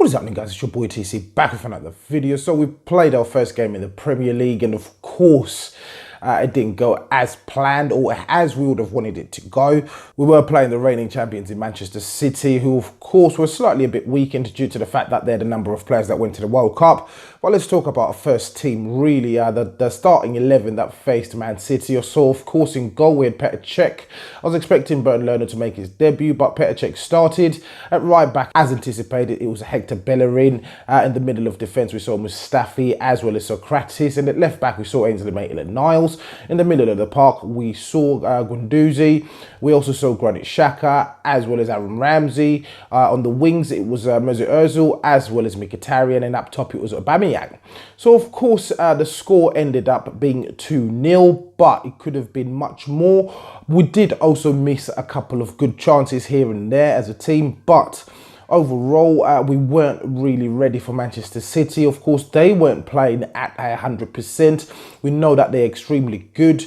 What's happening, guys? It's your boy TC back with another video. So we played our first game in the Premier League, and of course it didn't go as planned or as we would have wanted it to go. We were playing the reigning champions in Manchester City, who of course were slightly a bit weakened due to the fact that they had a number of players that went to the World Cup. But let's talk about our first team, really, the starting 11 that faced Man City. So of course in goal we had Petr Cech. I was expecting Bernardo to make his debut, but Petr Cech started. At right back, as anticipated, it was Hector Bellerin. In the middle of defence we saw Mustafi as well as Socrates, and at left back we saw Ainsley Maitland-Niles. In the middle of the park, we saw Guendouzi. We also saw Granit Xhaka as well as Aaron Ramsey. On the wings, it was Mesut Ozil as well as Mkhitaryan, and up top it was Aubameyang. So, of course, the score ended up being 2-0, but it could have been much more. We did also miss a couple of good chances here and there as a team, but overall, we weren't really ready for Manchester City. Of course, they weren't playing at 100%. We know that they're extremely good.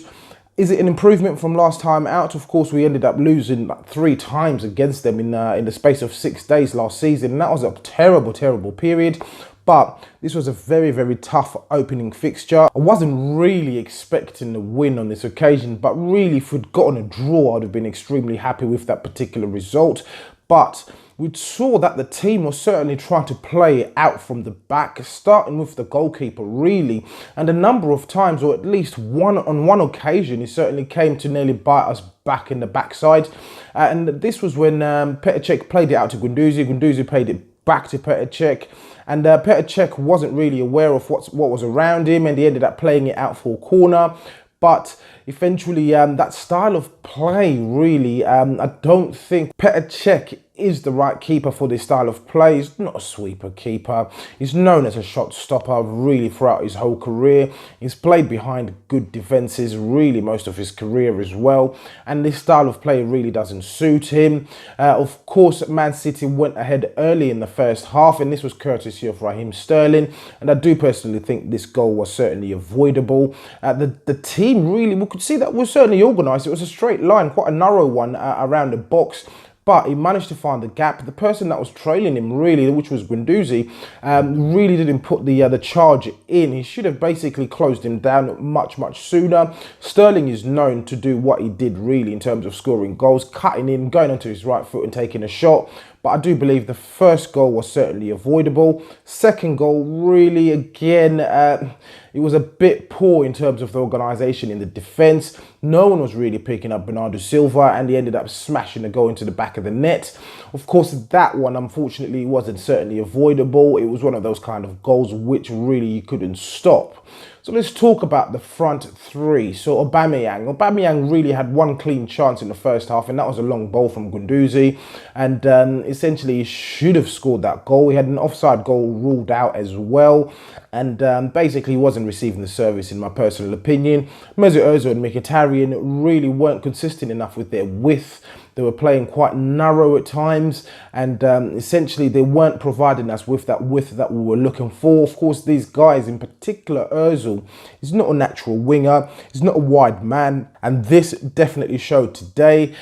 Is it an improvement from last time out? Of course, we ended up losing like 3 times against them in the space of 6 days last season. And that was a terrible, terrible period. But this was a very, very tough opening fixture. I wasn't really expecting a win on this occasion, but really if we'd gotten a draw, I'd have been extremely happy with that particular result. But we saw that the team was certainly trying to play out from the back, starting with the goalkeeper, really. And a number of times, or at least on one occasion, he certainly came to nearly bite us back in the backside. And this was when Petr Cech played it out to Guendouzi. Guendouzi played it back to Petr Cech. And Petr Cech wasn't really aware of what was around him, and he ended up playing it out for a corner. But eventually, that style of play, really, I don't think Petr Cech is the right keeper for this style of play. He's not a sweeper keeper. He's known as a shot stopper really throughout his whole career. He's played behind good defences really most of his career as well. And this style of play really doesn't suit him. Of course, Man City went ahead early in the first half, and this was courtesy of Raheem Sterling. And I do personally think this goal was certainly avoidable. The team really, we could see that was certainly organised. It was a straight line, quite a narrow one around the box. But he managed to find the gap. The person that was trailing him, really, which was Guendouzi, really didn't put the charge in. He should have basically closed him down much, much sooner. Sterling is known to do what he did, really, in terms of scoring goals, cutting in, going onto his right foot and taking a shot. But I do believe the first goal was certainly avoidable. Second goal, really, again, it was a bit poor in terms of the organisation in the defence. No one was really picking up Bernardo Silva, and he ended up smashing the goal into the back of the net. Of course, that one, unfortunately, wasn't certainly avoidable. It was one of those kind of goals which really you couldn't stop. So let's talk about the front three. So Aubameyang really had one clean chance in the first half, and that was a long ball from Guendouzi. And essentially, he should have scored that goal. He had an offside goal ruled out as well. And basically, he wasn't receiving the service, in my personal opinion. Mesut Ozil and Mkhitaryan really weren't consistent enough with their width. They were playing quite narrow at times, and essentially they weren't providing us with that width that we were looking for. Of course, these guys, in particular Ozil, he's not a natural winger, he's not a wide man, and this definitely showed today.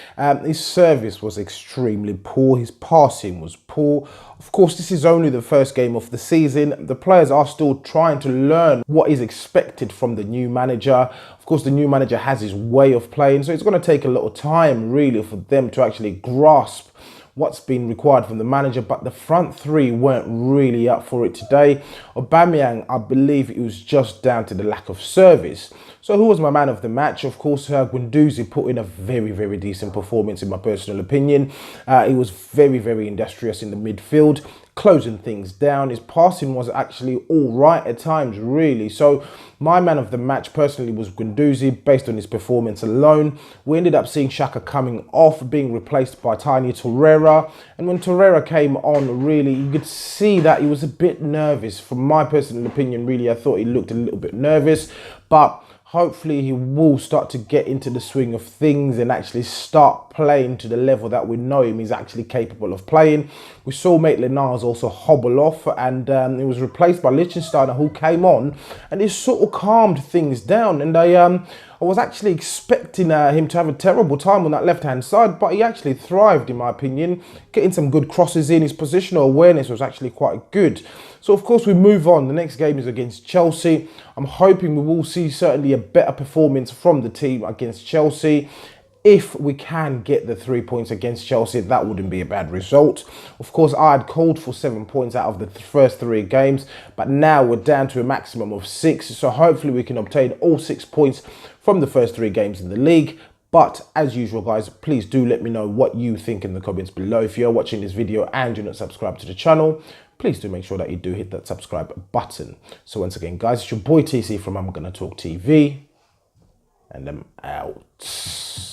His service was extremely poor, his passing was poor. Of course, this is only the first game of the season. The players are still trying to learn what is expected from the new manager. Of course, the new manager has his way of playing, so it's going to take a little time, really, for them to actually grasp what's been required from the manager. But the front three weren't really up for it today. Aubameyang, I believe it was just down to the lack of service. So who was my man of the match? Of course, Guendouzi put in a very, very decent performance, in my personal opinion. He was very, very industrious in the midfield, closing things down. His passing was actually all right at times, really. So my man of the match personally was Guendouzi, based on his performance alone. We ended up seeing Xhaka coming off, being replaced by Tiny Torreira. And when Torreira came on, really, you could see that he was a bit nervous. From my personal opinion, really, I thought he looked a little bit nervous. But hopefully he will start to get into the swing of things and actually start playing to the level that we know him is actually capable of playing. We saw Maitland-Niles also hobble off, and he was replaced by Lichtsteiner, who came on, and it sort of calmed things down. And I was actually expecting him to have a terrible time on that left-hand side, but he actually thrived, in my opinion, getting some good crosses in. His positional awareness was actually quite good. So, of course, we move on. The next game is against Chelsea. I'm hoping we will see certainly a better performance from the team against Chelsea. If we can get the 3 points against Chelsea, that wouldn't be a bad result. Of course, I had called for 7 points out of the first 3 games, but now we're down to a maximum of 6. So hopefully we can obtain all 6 points from the first 3 games in the league. But as usual, guys, please do let me know what you think in the comments below. If you're watching this video and you're not subscribed to the channel, please do make sure that you do hit that subscribe button. So once again, guys, it's your boy TC from I'm Gonna Talk TV, and I'm out.